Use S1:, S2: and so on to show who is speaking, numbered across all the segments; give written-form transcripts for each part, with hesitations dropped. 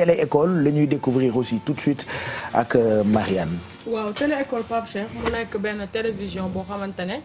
S1: Télé École la ñuy découvrir aussi tout de suite ak Marianne.
S2: waaw Télé École Pape Cheikh mu nekk benn télévision boo xamante ne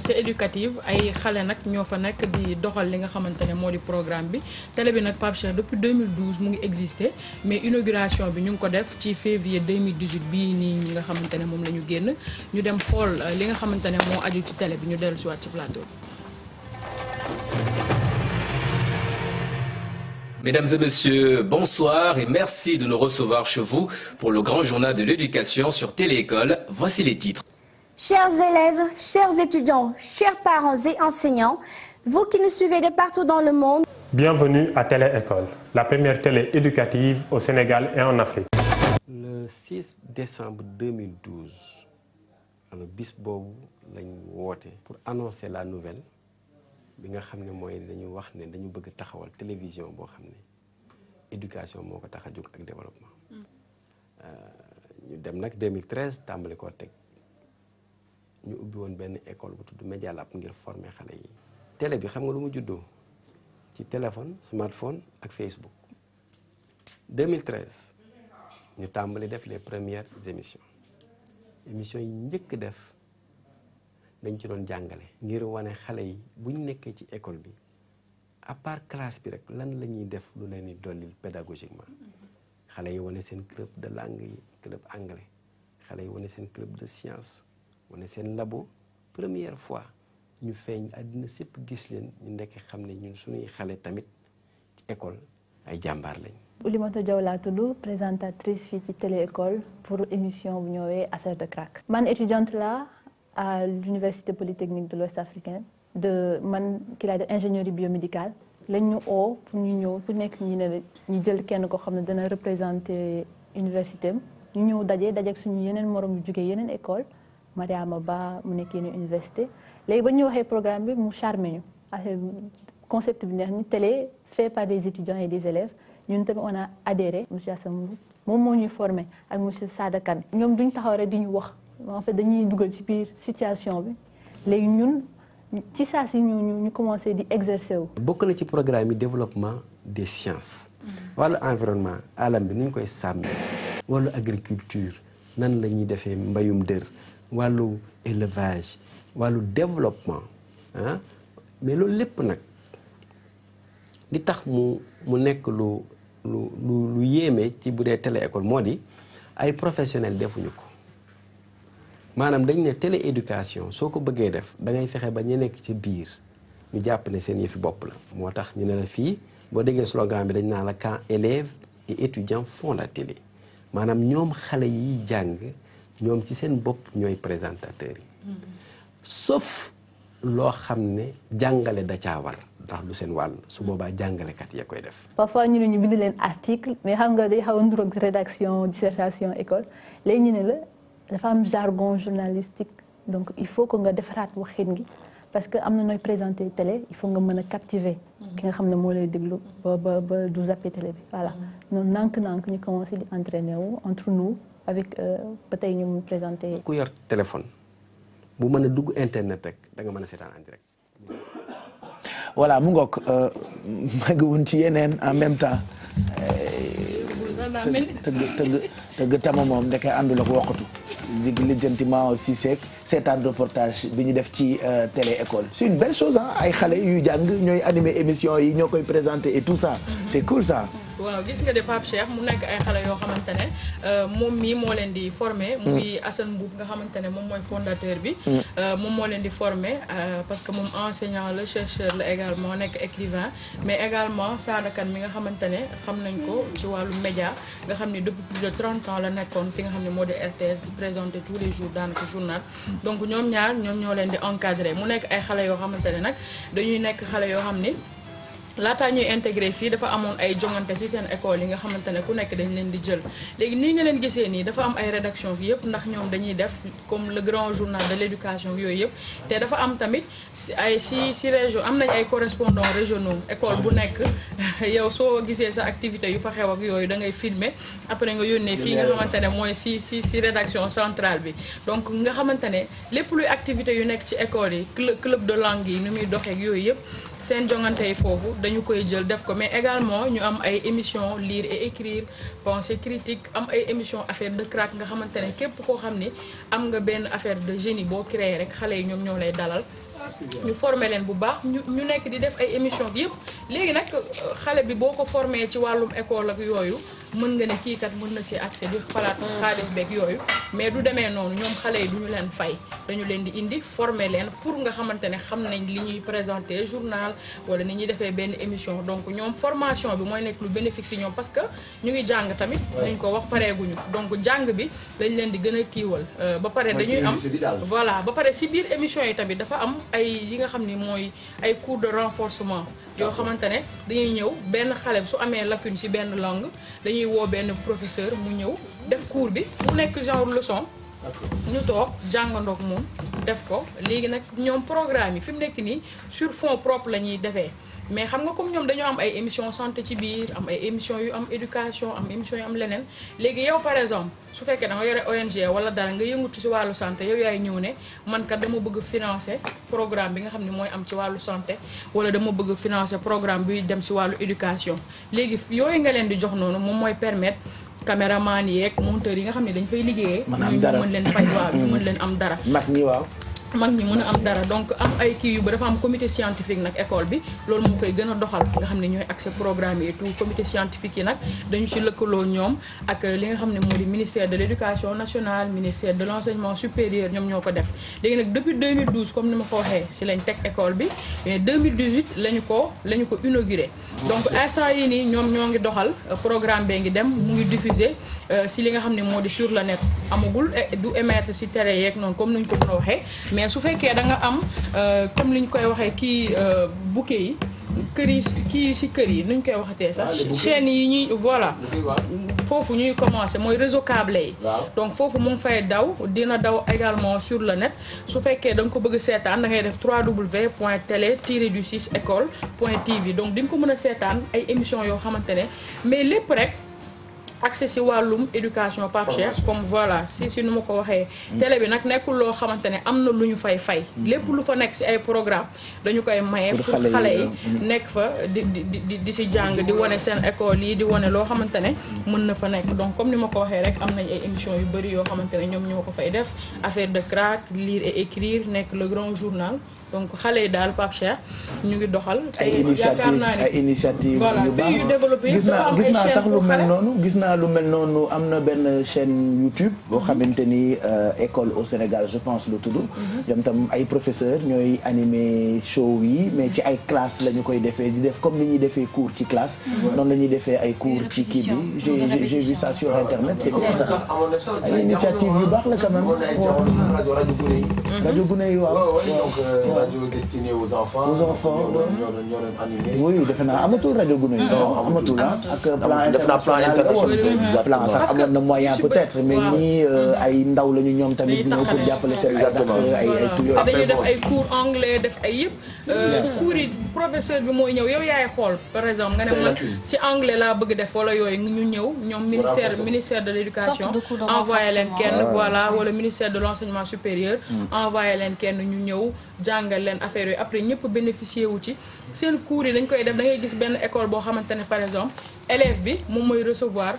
S2: c'est éducative ay xale nag ñoo fa nekk di doxal li nga xamante ne moo di programme bi télé bi nag Pape Cheikh depuis 2012 mu ngi existé mais inauguration bi ñu ngi ko def ci février 2018 bii nii nga xamante ne moom la ñu génn ñu dem xool li nga xamante ne moo aju ci télé bi ñu dellu si waat ci plateau bi.
S3: Mesdames et messieurs, bonsoir et merci de nous recevoir chez vous pour le grand journal de l'éducation sur Télé École. Voici les titres.
S4: Chers élèves, chers étudiants, chers parents et enseignants, vous qui nous suivez de partout dans le monde.
S5: Bienvenue à Télé École, la première télé éducative au Sénégal et en Afrique.
S6: Le 6 décembre 2012, alors bis boobu lañ woote pour annoncer la nouvelle. bi nga xam ne mooy dañu wax ne dañu bëgg taxawal télévision boo xam ne éducation moo ko tax a jóg ak développement ñu dem nag 2013 tàmbali koo teg ñu ubbi woon benn école bu tudd Media Lab ngir former xale yi. télé bi xam nga lu mu juddoo ci téléphone smartphone ak Facebook 2013 ñu tàmbali def les premières émissions yi njëkk def. dañ ci doon jàngale ngir wane xale yi bu ñu nekkee ci école bi à part classe bi rek lan la ñuy def lu leen di dollil pédagogiquement xale yi wane seen club de langue yi club anglais xale yi wane seen club de science wane seen labo première fois ñu feeñ àddina sépp gis leen ñu nekk xam ne ñun suñuy xale tamit ci école ay jàmbaar lañ.
S7: Oulimata Diaw laa tudd présentatrice fii ci Télé École pour émission bu ñëwee affaire de crack. man étudiante la à l'université polytechnique de l'Ouest africain man ki laa def ingénierie biomédicale lañ ñu oo pour ñu ñëw ku nekk ñi ne ñu jël kenn koo xam ne dana représenter université am ñu ñëw dajeek suñu yeneen morom yu jógee yeneen école Mariama Ba mu nekk yeneen université léegi ba ñu waxee programme bi mu charmé ñu concept bi neex ñu télé fait par des étudiants et des élèves ñun tamit on a adhéré monsieur Assane moom moo ñuy formé ak monsieur Sada Kane ñoom duñ taxaw rek di ñu wax en fait dañuy dugal ci biir situation bi léegi ñun ci saa si ñu commencé di exercer wu.
S6: bokk na ci programme yi développement des sciences. wàllu environnement alam bi nu ñu koy sàmmee. wàllu agriculture nan la ñuy defee mbayum dër wàllu élevage wàllu développement ah mais loolu lépp nag li tax mu nekk lu yéeme ci bu dee télé école moo di ay professionnels defuñu ko. maanaam dañ ne télé éducation soo ko bëggee def da ngay fexe ba ñu nekk ci biir ñu jàpp ne seen yëfi bopp la. moo tax ñu ne la fii boo déggee slogan bi dañ naan la quand élèves et étudiants font la télé maanaam ñoom xale yi jàng ñoom ci seen bopp ñooy présentateurs yi. sauf loo xam ne jàngale da caa war ndax du seen wàll su boobaa jàngalekat ya koy def.
S7: parfois ñu ne ñu bind leen article mais xam nga day xaw a nduroog rédaction dissertation école léegi ñu ne la. dafa am jargon journalistique donc il faut que nga defaraat waxin gi parce que am na nooy présenter télé il faut nga mën a captiver ki nga xam ne moo lay déglu ba du zapper télé bi voilà noonu nànk-nànk ñu commencé di entraîner wu entre nous avec ba tey ñu mun présenter.
S6: ku yor téléphone bu mën a dugg internet rek da nga mën a seetaan en direct.
S1: voilà mu ngoog màgg woon ci yeneen en même temps. tëgg tama moom ndeke àndul ak wokkatu di lijjanti ma aussi seetaan reportage bi ñu def ci Télé École c'est une belle chose ah ay xale yu jàng ñooy animer émission yi ñoo koy présenter et tout ça c'est cool ça.
S2: waaw gis nga de Pape Cheikh mu nekk ay xale yoo xamante ne moom mii moo leen di former. muy Assane Mboup nga xamante ne moom mooy fondateur bi. moom moo leen di former parce que moom enseignant la chercheur la également nekk écrivain mais également Sada Kane mi nga xamante ne xam nañ ko ci wàllu média nga xam ne depuis plus de 30 ans la nekkoon fi nga xam ne moo di RTS di présenter tous les jours daanaka journal. donc ñoom ñaar ñoo leen di encadrer mu nekk ay xale yoo xamante ne nag dañuy nekk xale yoo xam ni. laataa ñuy intégré fii dafa amoon ay jongante ci seen école yi nga xamante ne ku nekk dañ leen di jël léegi nii nga leen gisee nii dafa am ay rédaction fi yëpp ndax ñoom dañuy def comme le grand journal de l'éducation yooyu yëpp te dafa am tamit ay ci région am nañ ay correspondants régionaux école bu nekk yow soo gisee sa activité yu fa xew ak yooyu da ngay filmer après nga yónnee fii nga xamante ne mooy ci rédaction centrale bi donc nga xamante ne lépp luy activité yu nekk ci école yi club de langue yi ni muy doxeek yooyu yëpp seen jongante yi foofu dañu koy jël def ko mais également ñu am ay émissions lire et écrire pensée critique am ay émissions affaire de crack nga xamante ne képp koo xam ni am nga benn affaire de génie boo créé rek xale yi ñoom ñoo lay dalal. ñu formé leen bu baax ñu nekk di def ay émissions yëpp léegi nag xale bi boo ko formé ci wàllum école ak yooyu mën nga ne kii kat mën na si accès di xalaat xaalis beeg yooyu mais du demee noonu ñoom xale yi duñu leen fay dañu leen di indi formé leen pour nga xamante ne xam nañ li ñuy présenter journal wala ni ñuy defee benn émission donc ñoom formation bi mooy nekk lu bénéfique si ñoom parce que ñu ngi jàng tamit dañ ko wax pareeguñu donc jàng bi dañ leen di gën a kiiwal ba pare dañuy am voilà ba pare si biir émission yi tamit dafa am ay yi nga xam ni mooy ay cours de renforcement yoo xamante ne dañuy ñëw benn xale su amee lacune ci benn langue dañuy woo benn professeur mu ñëw def cours bi mu nekk genre leçon ñu toog jàngandoog moom def ko léegi nag ñoom programme yi fi mu nekk nii sur fond propre la ñuy defee mais xam nga comme ñoom dañoo am ay émission santé ci biir am ay émission yu am éducation am émission yu am leneen léegi yow par exemple su fekkee da nga yore ONG wala dara nga yëngatu ci wàllu santé yow yaay ñëw ne man kat dama bëgg financer programme bi nga xam ne mooy am ci wàllu santé wala dama bëgg financer programme bi dem ci wàllu éducation léegi yooyu nga leen di jox noonu moom mooy permettre caméraman yeeg monteur yi nga xam ne dañ fay liggéeyee ñu mën leen fay waaw ñu mën leen am dara mag ñi mën a am dara donc am ay kii yu ba dafa am comité scientifique nag école bi loolu moo koy gën a doxal nga xam ne ñooy accès programme yi et tout comité scientifique yi nag dañu ci lëkkaloo ñoom ak li nga xam ne moo di ministère de l'éducation nationale ministère de l'enseignement supérieur ñoom ñoo ko def léegi nag depuis 2012 comme ni ma ko waxee ci lañ teg école bi mais 2018 lañu ko inauguré donc instant yi nii ñoom ñoo ngi doxal programme bee ngi dem mu ngi diffusé ci li nga xam ne moo di sur le net amagul du émettre ci télé yeeg noonu comme ni ñu ko mën a waxee mais su fekkee da nga am comme li ñu koy waxee kii bouquet yi kër yi kii ci kër yi nu ñu koy waxatee sax chaîne yi ñuy voilà foofu ñuy commencer mooy réseau câblé yi donc foofu mu ngi fay daw dina daw également sur le net su fekkee da nga ko bëgg a seetaan da ngay def www.télé-du6école.tv donc di nga ko mën a seetaan ay émissions yoo xamante ne mais lépp rek accès ci wàllum éducation Pape Cheikh comme voilà si nu ma ko waxee télé bi nag nekkul loo xamante ne am na lu ñu fay lépp lu fa nekk ci ay programme dañu koy maye pour xale yi nekk fa di ci jàng di wane seen école yi di wane loo xamante ne mën na fa nekk donc comme ni ma ko waxee rek am nañ ay émissions yu bari yoo xamante ne ñoom ñoo ko fay def affaire de crack lire et écrire nekk le grand journal donc xale yi daal Pape Cheikh ñu ngi doxal.
S1: ay initiative yu baax gis naa sax lu mel noonu lu mel noonu am na benn chaîne YouTube boo xamante ni école au Sénégal je pense lu tudd. ñoom tam ay professeurs ñooy animé show yi mais ci ay classe la ñu koy defee di def comme ni ñuy defee cours ci classe. noonu la ñuy defee ay cours ci kii bi j'ai vu ça sur internet c'est bien ça. ay initiative yu baax la quand même. rajo gune yi waaw.
S8: radio destinée aux enfants. ñoo doon animé.
S1: oui defe naa amatul rajo gune yi. non amatul ak plan international plan sax amoon na moyen peut-être mais ñii ay ndaw lañu ñoom tamit ñëw pour jàppale seen ay
S2: dañuy def ay cours anglais def ay yëpp. cours yi professeur bi mooy ñëw yow yaay xool par exemple nga ne man si anglais laa bëgg def wala yooyu ñu ñëw ñoom ministère de l'éducation envoyé leen kenn voilà wala ministère de l'enseignement supérieur envoyé leen kenn ñu ñëw jàngal leen affaire yooyu après ñëpp bénéficier wu ci seen cours yi dañ koy def da ngay gis benn école boo xamante ne par exemple élève bi moom mooy recevoir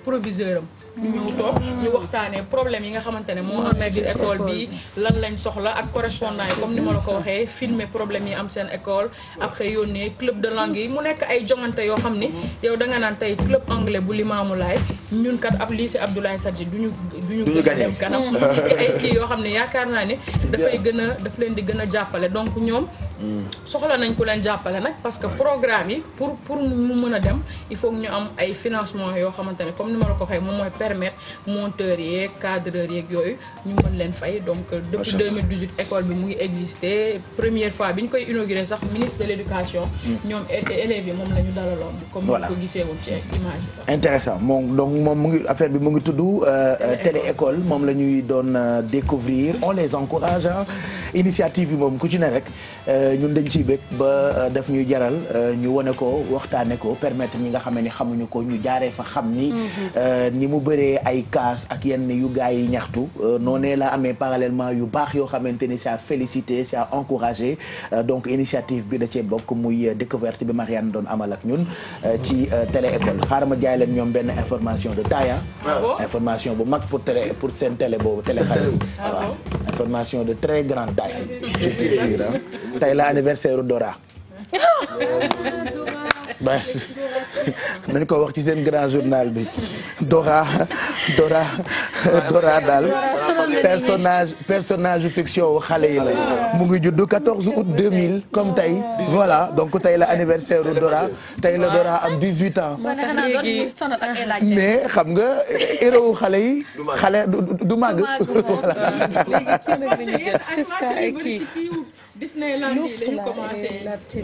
S2: proviseur am ñu ñëw toog ñu waxtaanee problème yi nga xamante ne moo am ci école bi lan lañ soxla ak correspondant yi comme ni ma la ko waxee filmer problème yi am seen école après yónnee club de langue yi mu nekk ay jongante yoo xam ni yow da nga naan tey club anglais bu Limamoulaye ñun kat ab lycée Abdoulaye Sadji duñu gën a dem kanam ay kii yoo xam ne yaakaar naa ne daf leen di gën a jàppale donc ñoom soxla nañ ku leen jàppale nag parce que programme yi pour mu mën a dem il faut ñu am ay financement yoo xamante ne comme ni ma la ko waxee moom mooy permettre monteurs yeeg cadreurs yeeg yooyu ñu mën leen fay donc depuis 2018 école bi mu ngi exister première fois bi ñu koy inauguré sax ministre de l'éducation ñoom élèves yi moom la ñu dalaloon comme ni ko gisee woon ci image yi
S1: intéressant donc moom mu ngi affaire bi mu ngi tudd télé école moom la ñuy doon découvrir on les encourage initiative yi moom ku ci ne rek ñun dañ ciy bëgg ba def ñuy jaral ñu wane ko waxtaane ko permettre ñi nga xam ne xamuñu ko ñu jaaree fa xam ni ni mu bëree ay kaas ak yenn yu gars yi ñaxtu noonee la amee parallèlement yu baax yoo xamante ni c'est à féliciter c'est à encourager donc initiative bi da cee bokk muy découverte bi Marianne doon amal ak ñun ci télé école xaaral ma jaay leen ñoom benn information de taille information bu mag pour seen télé boobu télé xale yi waaw information de très grande taille je te jure tey la anniversaire Dora nañ ko wax ci seen grand journal bi Dora daal personnage fiction wu xale yi la mu ngi judd 14 août 2000 comme tey voilà donc tey la anniversaire Dora tey la Dora am 18 ans mais xam nga héros xale yi xale du màgg voilà
S2: Disneyland yi lañu commencé ci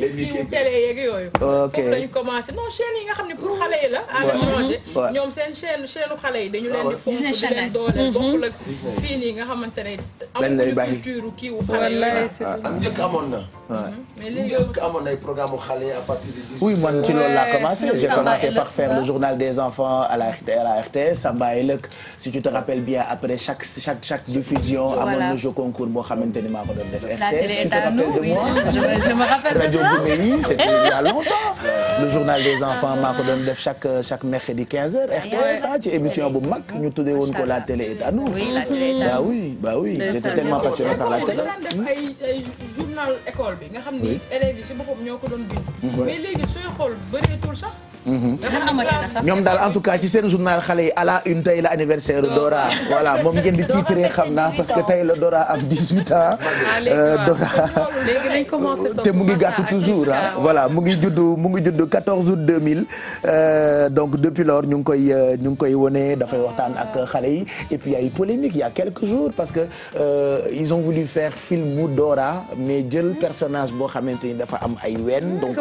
S2: télé yeeg yooyu foofu lañu commencé non chaîne yi nga xam ne pour xale yi la à l'étranger ñoom seen chaîne xale yi dañu leen di fonk di leen dooleel bokkul ak fii nii nga xamante ne amuñu culture kii wu xale yi
S8: am njëkk amoon na mais léegi njëkk amoon na ay programme xale yi à partir de
S1: oui man ci loolu laa commencé j'ai commencé par faire le journal des enfants à la RTS Samba et Lëkk si tu te rappelles bien après chaque diffusion amoon na jeu concours boo xamante ni maa ko doon def RTS de moi
S7: je me rappelle
S1: rajo Gouméi c'était il y a longtemps le journal des enfants maa ko doon def chaque mercredi 15h RTS ci émission bu mag ñu tuddee woon ko la télé est à nous bah oui j'étais tellement passionné par la télé
S2: def ay journal école bi nga xam ni élèves yi si boppam ñoo ko doon bind mais léegi sooy xool bëreetul sax
S1: ñoom daal en tout cas ci seen journal xale yi à la une tey la anniversaire Dora voilà moom ngeen di titré xam naa parce que tey la Dora am 18 ans Dora te mu ngi gàtt toujours voilà mu ngi judd 14 août 2000 donc depuis lors ñu ngi koy wone dafay waxtaan ak xale yi et puis il y a eu polémique il y a quelques jours parce que ils ont voulu faire film Dora mais jël personnage boo xamante ni dafa am ay ween donc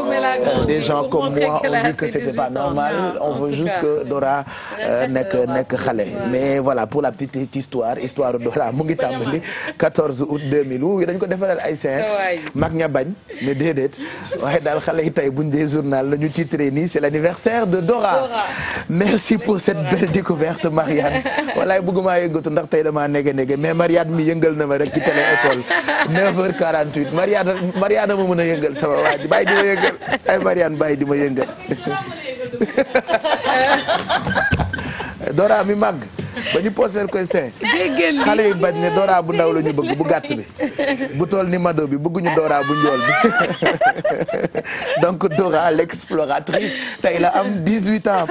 S1: des gens comme moi ont dit que c'était pas normal on veut juste que Dora nekk xale mais voilà pour la petite histoire Dora mu ngi tàmbali 14 août 2000 wu dañ ko defaral ay scènes mag ña bañ mais déedéet waaye daal xale yi tey buñ dee journal la ñu titré nii c'est l'anniversaire de Dora merci pour cette belle découverte Marianne walaay bëgguma yëngatu ndax tey damaa nege mais Marianne mi yëngal na ma rek ci télé école 9h48 Marianne ma mën a yëngal sama waa ji bàyyi di ma yëngal ay Marianne bàyyi di ma yëngal Dora mi màgg ba ñu posé koy seen xale yi bañ ne Dora bu ndaw la ñu bëgg bu gàtt bi bu toll ni Mado bi bëgguñu Dora bu njool bi donc Dora l'exploratrice tey la am 18 ans